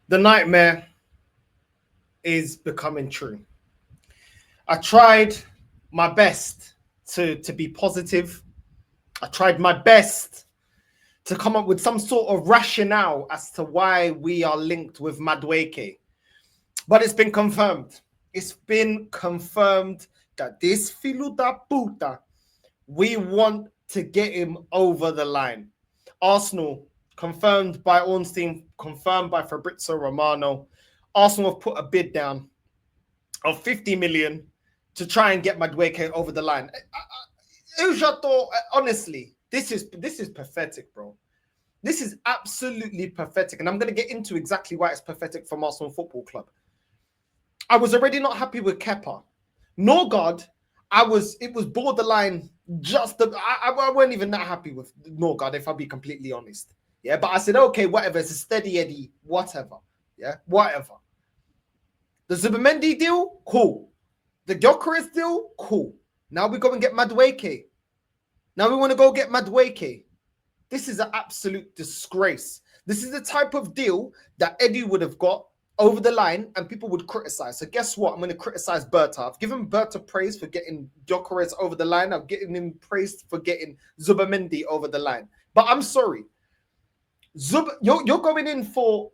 The nightmare is becoming true. I tried my best to be positive. I tried my best to come up with some sort of rationale as to why we are linked with Madueke. But it's been confirmed. It's been confirmed that this filuda puta, we want to get him over the line. Arsenal, confirmed by Ornstein, confirmed by Fabrizio Romano. Arsenal have put a bid down of 50 million to try and get Madueke over the line. Ujato, honestly, this is pathetic, bro. This is absolutely pathetic. And I'm going to get into exactly why it's pathetic from Arsenal Football Club. I was already not happy with Kepa. Norgard, it was borderline I weren't even that happy with Norgard, if I'll be completely honest. Yeah, but I said, okay, whatever. It's a steady Eddie, whatever. Yeah, whatever. The Zubimendi deal, cool. The Gyökeres deal, cool. Now we go and get Madueke. Now we want to go get Madueke. This is an absolute disgrace. This is the type of deal that Eddie would have got over the line and people would criticize. So guess what? I'm going to criticize Berta. I've given Berta praise for getting Gyökeres over the line. I've given him praise for getting Zubimendi over the line. But I'm sorry. You're going in for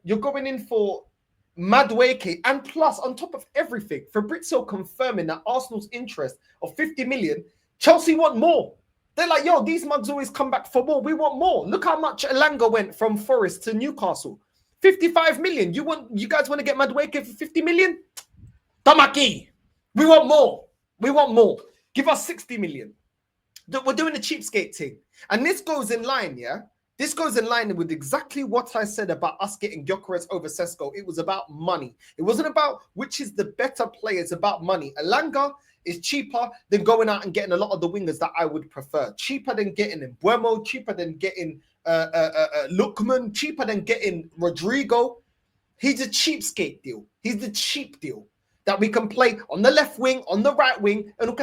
Madueke, and plus on top of everything, Fabrizio confirming that Arsenal's interest of 50 million, Chelsea want more. They're like, yo, these mugs always come back for more. We want more. Look how much Elanga went from Forest to Newcastle. 55 million. You guys want to get Madueke for 50 million? Tamaki. We want more. We want more. Give us 60 million. We're doing a cheapskate thing. And this goes in line, yeah? This goes in line with exactly what I said about us getting Gyökeres over Sesko. It was about money. It wasn't about which is the better player. It's about money. Elanga is cheaper than going out and getting a lot of the wingers that I would prefer. Cheaper than getting Mbuemo, cheaper than getting Lookman, cheaper than getting Rodrigo. He's a cheapskate deal. He's the cheap deal that we can play on the left wing, on the right wing. Go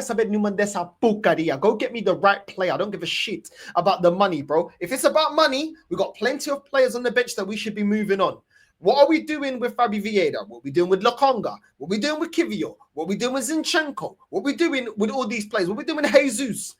get me the right player. I don't give a shit about the money, bro. If it's about money, we got plenty of players on the bench that we should be moving on. What are we doing with Fabi Vieira? What are we doing with Lokonga? What are we doing with Kivio? What are we doing with Zinchenko? What are we doing with all these players? What are we doing with Jesus?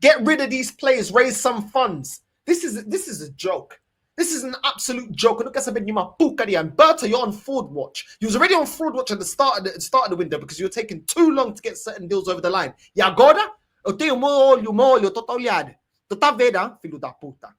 Get rid of these players, raise some funds. This is a joke. This is an absolute joke. And Berta, you're on fraud watch. You was already on fraud watch at the start of the window because you were taking too long to get certain deals over the line. E agora, eu tenho molho, tô olhado. Tu tá vendo, filho da puta?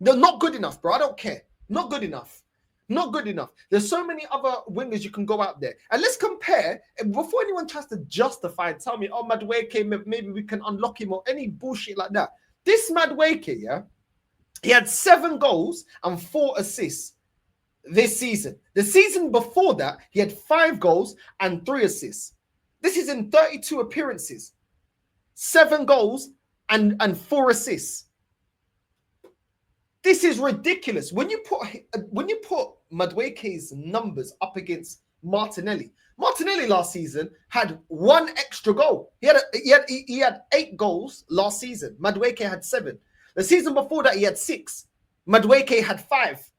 They're not good enough, bro. I don't care. Not good enough. Not good enough. There's so many other wingers you can go out there. And let's compare, before anyone tries to justify and tell me, oh, Madueke, maybe we can unlock him or any bullshit like that. This Madueke, yeah, he had 7 goals and 4 assists this season. The season before that, he had 5 goals and 3 assists. This is in 32 appearances. 7 goals and 4 assists. This is ridiculous. When you put Madueke's numbers up against Martinelli last season had 1 extra goal. He had 8 goals last season. Madueke had 7. The season before that, he had 6. Madueke had 5.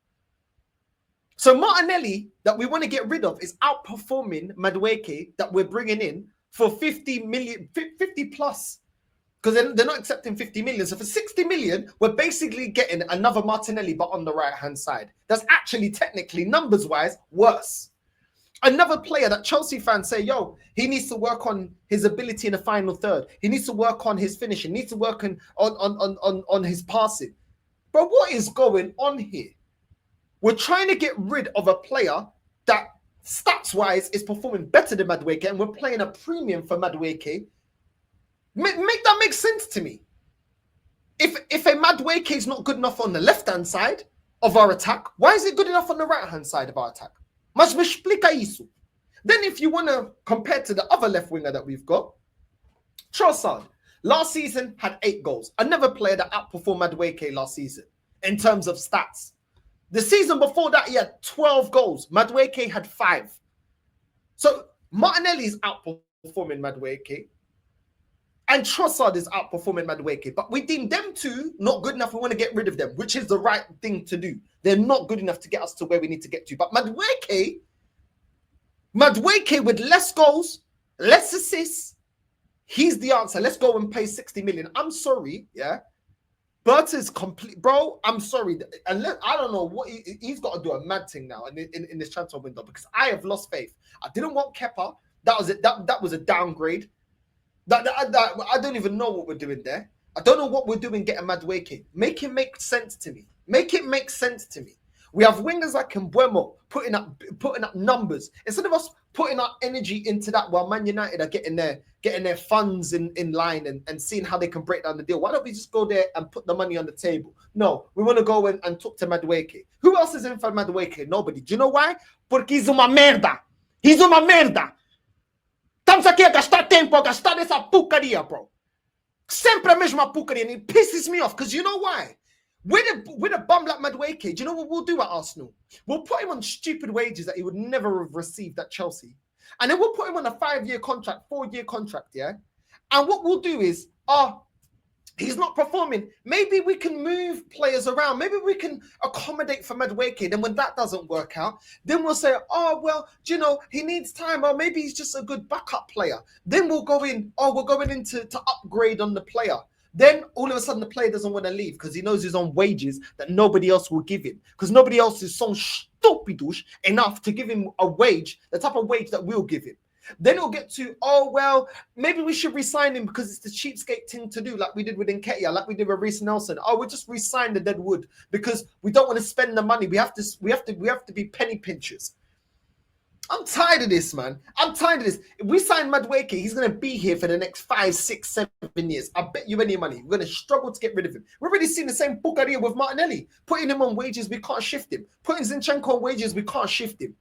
So Martinelli, that we want to get rid of, is outperforming Madueke that we're bringing in for 50 plus. Because they're not accepting 50 million. So for 60 million, we're basically getting another Martinelli, but on the right-hand side. That's actually technically, numbers-wise, worse. Another player that Chelsea fans say, yo, he needs to work on his ability in the final third. He needs to work on his finishing. He needs to work on his passing. But what is going on here? We're trying to get rid of a player that stats-wise is performing better than Madueke, and we're playing a premium for Madueke. Make that make sense to me. If a Madueke is not good enough on the left-hand side of our attack, why is it good enough on the right-hand side of our attack? Mas me explica isso. Then if you want to compare to the other left winger that we've got, Trossard, last season had 8 goals. Another player that outperformed Madueke last season in terms of stats. The season before that, he had 12 goals. Madueke had 5. So Martinelli is outperforming Madueke. And Trossard is outperforming Madueke. But we deem them two not good enough. We want to get rid of them, which is the right thing to do. They're not good enough to get us to where we need to get to. But Madueke with less goals, less assists, he's the answer. Let's go and pay 60 million. I'm sorry, yeah. Berta's complete, bro. I'm sorry. And I don't know what he's got to do a mad thing now in this transfer window, because I have lost faith. I didn't want Kepa. That was it. That was a downgrade. I don't even know what we're doing there. I don't know what we're doing getting Madueke. Make it make sense to me. Make it make sense to me. We have wingers like Mbuemo putting up numbers. Instead of us putting our energy into that while Man United are getting their funds in line and seeing how they can break down the deal, why don't we just go there and put the money on the table? No, we want to go and talk to Madueke. Who else is in for Madueke? Nobody. Do you know why? Porque he's uma merda. He's uma merda. Estamos aqui a gastar tempo, a gastar essa porcaria, bro. Sempre a mesma porcaria. And it pisses me off, because you know why? With a bum like Madueke, do you know what we'll do at Arsenal? We'll put him on stupid wages that he would never have received at Chelsea. And then we'll put him on a 5-year contract, 4-year contract, yeah? And what we'll do is, he's not performing. Maybe we can move players around. Maybe we can accommodate for Madueke. Then when that doesn't work out, then we'll say, oh, well, do you know, he needs time. Or maybe he's just a good backup player. Then we'll go in, we're going in to upgrade on the player. Then all of a sudden the player doesn't want to leave because he knows he's on wages that nobody else will give him. Because nobody else is so stupidush enough to give him a wage, the type of wage that we'll give him. Then it'll get to, oh, well, maybe we should resign him because it's the cheapskate thing to do, like we did with Nketiah, like we did with Reece Nelson. Oh, we'll just resign the dead wood because we don't want to spend the money. We have to be penny pinchers. I'm tired of this, man. I'm tired of this. If we sign Madueke, he's going to be here for the next 5, 6, 7 years. I bet you any money. We're going to struggle to get rid of him. We've already seen the same bucaria with Martinelli. Putting him on wages, we can't shift him. Putting Zinchenko on wages, we can't shift him.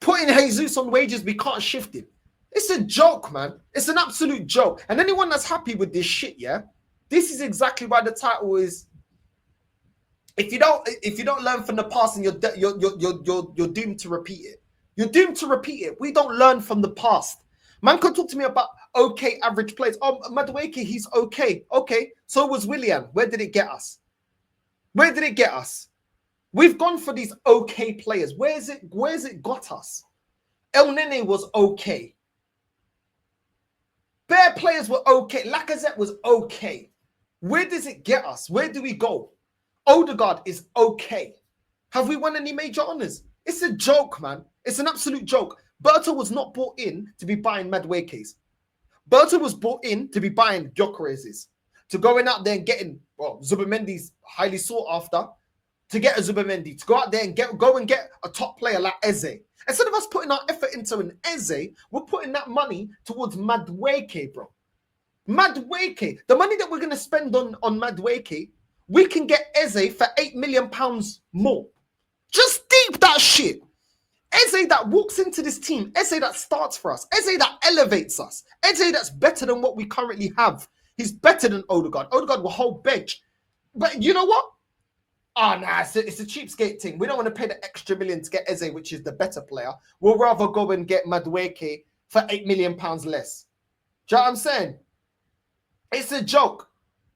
Putting Jesus on wages, we can't shift him. It's a joke, man. It's an absolute joke. And anyone that's happy with this shit, yeah, this is exactly why the title is. If you don't learn from the past, and you're doomed to repeat it. You're doomed to repeat it. We don't learn from the past. Man can talk to me about okay average players. Oh, Madueke, he's okay. Okay, so was Willian. Where did it get us? Where did it get us? We've gone for these okay players. Where's it got us? El Nene was okay. Bare players were okay. Lacazette was okay. Where does it get us? Where do we go? Odegaard is okay. Have we won any major honours? It's a joke, man. It's an absolute joke. Berta was not brought in to be buying Madueke's. Berta was brought in to be buying Gyökeres's. To going out there and getting, Zubimendi's highly sought after. To get a Zubimendi. To go out there and go and get a top player like Eze. Instead of us putting our effort into an Eze, we're putting that money towards Madueke, bro. Madueke. The money that we're going to spend on Madueke, we can get Eze for £8 million more. Just deep that shit. Eze that walks into this team. Eze that starts for us. Eze that elevates us. Eze that's better than what we currently have. He's better than Odegaard. Odegaard will hold bench. But you know what? It's a cheapskate thing. We don't want to pay the extra million to get Eze, which is the better player. We'll rather go and get Madueke for £8 million less. Do you know what I'm saying? It's a joke.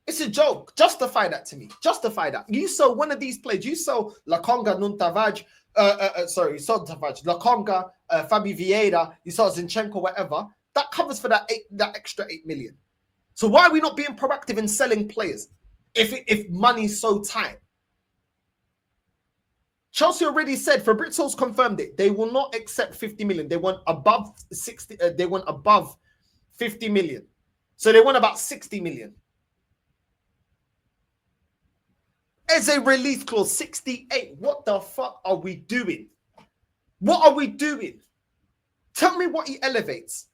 It's a joke. Justify that to me. Justify that. You sell one of these players. You sell Lakonga, Nuntavage, Lakonga, Fabi Vieira, you sell Zinchenko, whatever. That covers for that extra 8 million. So why are we not being proactive in selling players if money's so tight? Chelsea already said, Fabrizio's confirmed it. They will not accept 50 million. They want above 60. They want above 50 million. So they want about 60 million. As a release clause, 68. What the fuck are we doing? What are we doing? Tell me what he elevates.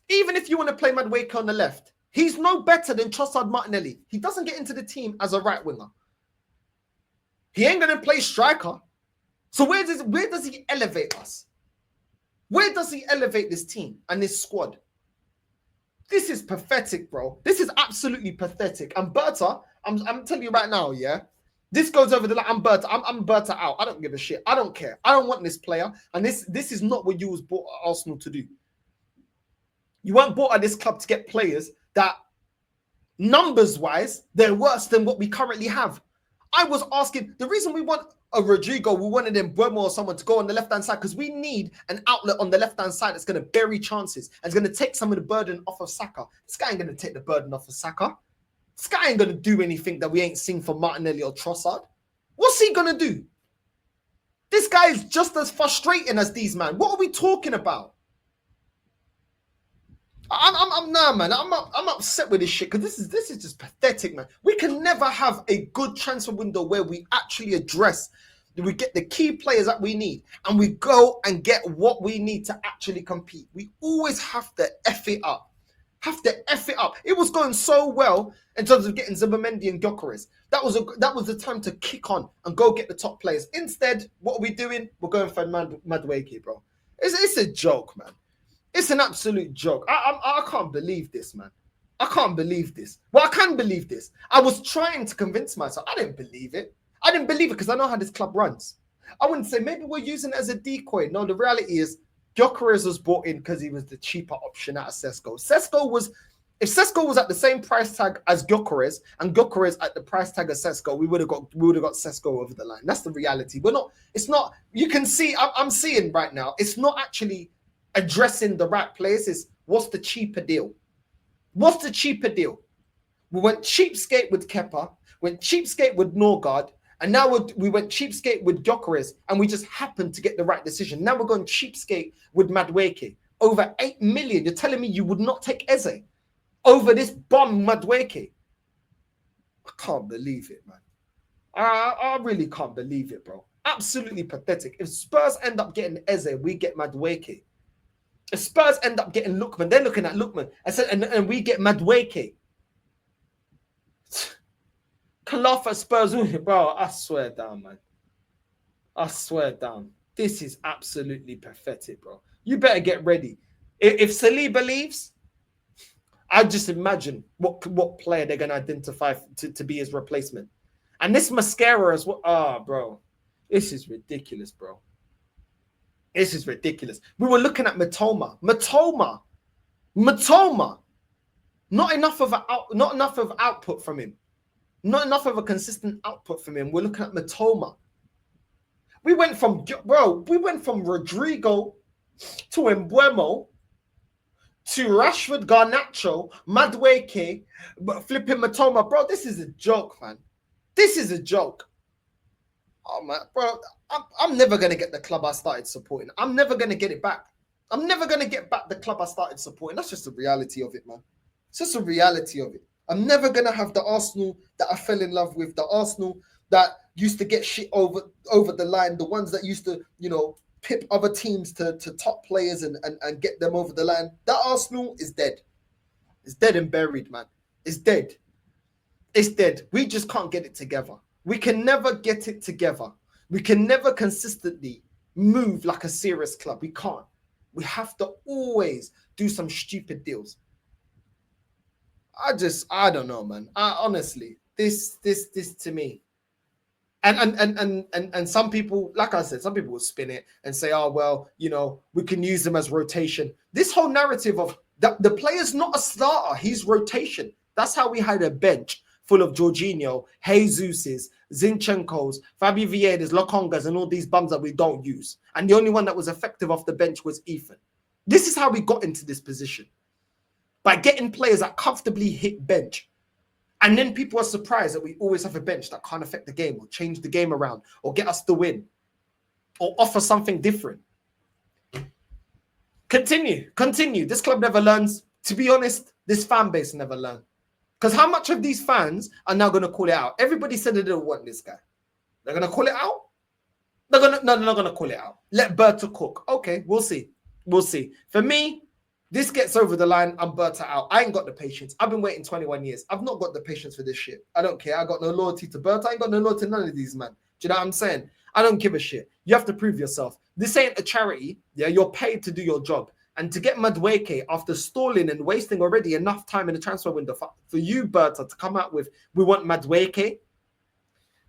Even if you want to play Madueke on the left, he's no better than Trossard Martinelli. He doesn't get into the team as a right winger. He ain't going to play striker. So where does he elevate us? Where does he elevate this team and this squad? This is pathetic, bro. This is absolutely pathetic. And Berta, I'm telling you right now, yeah, this goes over the line. I'm Berta out. I don't give a shit. I don't care. I don't want this player. And this is not what you was brought Arsenal to do. You weren't bought at this club to get players that, numbers-wise, they're worse than what we currently have. I was asking, the reason we want a Rodrigo, we wanted him Buemo or someone to go on the left-hand side, because we need an outlet on the left-hand side that's going to bury chances and it's going to take some of the burden off of Saka. This guy ain't going to take the burden off of Saka. This guy ain't going to do anything that we ain't seen from Martinelli or Trossard. What's he going to do? This guy is just as frustrating as these, man. What are we talking about? I'm upset with this shit, because this is just pathetic, man. We can never have a good transfer window where we actually address, we get the key players that we need, and we go and get what we need to actually compete. We always have to F it up. It was going so well in terms of getting Zubimendi and Gyökeres. That was the time to kick on and go get the top players. Instead, what are we doing? We're going for Madueke, bro. It's a joke, man. It's an absolute joke. I can't believe this, man. I can't believe this. Well, I can believe this. I was trying to convince myself. I didn't believe it. Because I know how this club runs. I wouldn't say maybe we're using it as a decoy. No, the reality is Gyökeres was brought in because he was the cheaper option out of Sesko. If Sesko was at the same price tag as Gyökeres and Gyökeres at the price tag of Sesko, we would have got Sesko over the line. That's the reality. It's not, you can see, I'm seeing right now, it's not actually addressing the right places. What's the cheaper deal? We went cheapskate with Kepa, went cheapskate with Norgard, and now we went cheapskate with Gyökeres, and we just happened to get the right decision. Now we're going cheapskate with Madueke. Over 8 million. You're telling me you would not take Eze over this bum Madueke? I can't believe it, man. I really can't believe it, bro. Absolutely pathetic. If Spurs end up getting Eze, we get Madueke. If Spurs end up getting Lookman, they're looking at Lookman. And we get Madueke. Kalafa Spurs, bro, I swear down, man. I swear down. This is absolutely pathetic, bro. You better get ready. If Saliba leaves, I just imagine what player they're going to identify to be his replacement. And this mascara as well. Oh, bro. This is ridiculous, bro. This is ridiculous. We were looking at Matoma. Not enough of output from him. Not enough of a consistent output from him. We're looking at Matoma. We went from Rodrigo to Mbeumo to Rashford, Garnacho, Madueke, flipping Matoma. Bro, this is a joke, man. This is a joke. Oh, man, bro, I'm never going to get the club I started supporting. I'm never going to get it back. I'm never going to get back the club I started supporting. That's just the reality of it, man. It's just a reality of it. I'm never going to have the Arsenal that I fell in love with, the Arsenal that used to get shit over the line, the ones that used to, pip other teams to top players and get them over the line. That Arsenal is dead. It's dead and buried, man. It's dead. It's dead. We just can't get it together. We can never get it together. We can never consistently move like a serious club. We can't. We have to always do some stupid deals. I don't know, man. Honestly, this to me. And some people, like I said, some people will spin it and say, oh, well, we can use them as rotation. This whole narrative of the player's not a starter, he's rotation. That's how we had a bench full of Jorginho, Jesus's, Zinchenko's, Fabi Vieira's, Lokongas, and all these bums that we don't use. And the only one that was effective off the bench was Ethan. This is how we got into this position. By getting players that comfortably hit bench. And then people are surprised that we always have a bench that can't affect the game or change the game around or get us the win or offer something different. Continue. This club never learns. To be honest, this fan base never learned. Because how much of these fans are now going to call it out? Everybody said they didn't want this guy. They're going to call it out? They're not going to call it out. Let Berta cook. Okay, we'll see. For me, this gets over the line. I'm Berta out. I ain't got the patience. I've been waiting 21 years. I've not got the patience for this shit. I don't care. I got no loyalty to Berta. I ain't got no loyalty to none of these, man. Do you know what I'm saying? I don't give a shit. You have to prove yourself. This ain't a charity. Yeah, you're paid to do your job. And to get Madueke after stalling and wasting already enough time in the transfer window for you, Berta, to come out with, we want Madueke,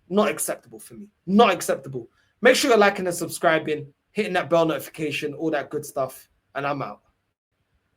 not acceptable for me. Not acceptable. Make sure you're liking and subscribing, hitting that bell notification, all that good stuff. And I'm out.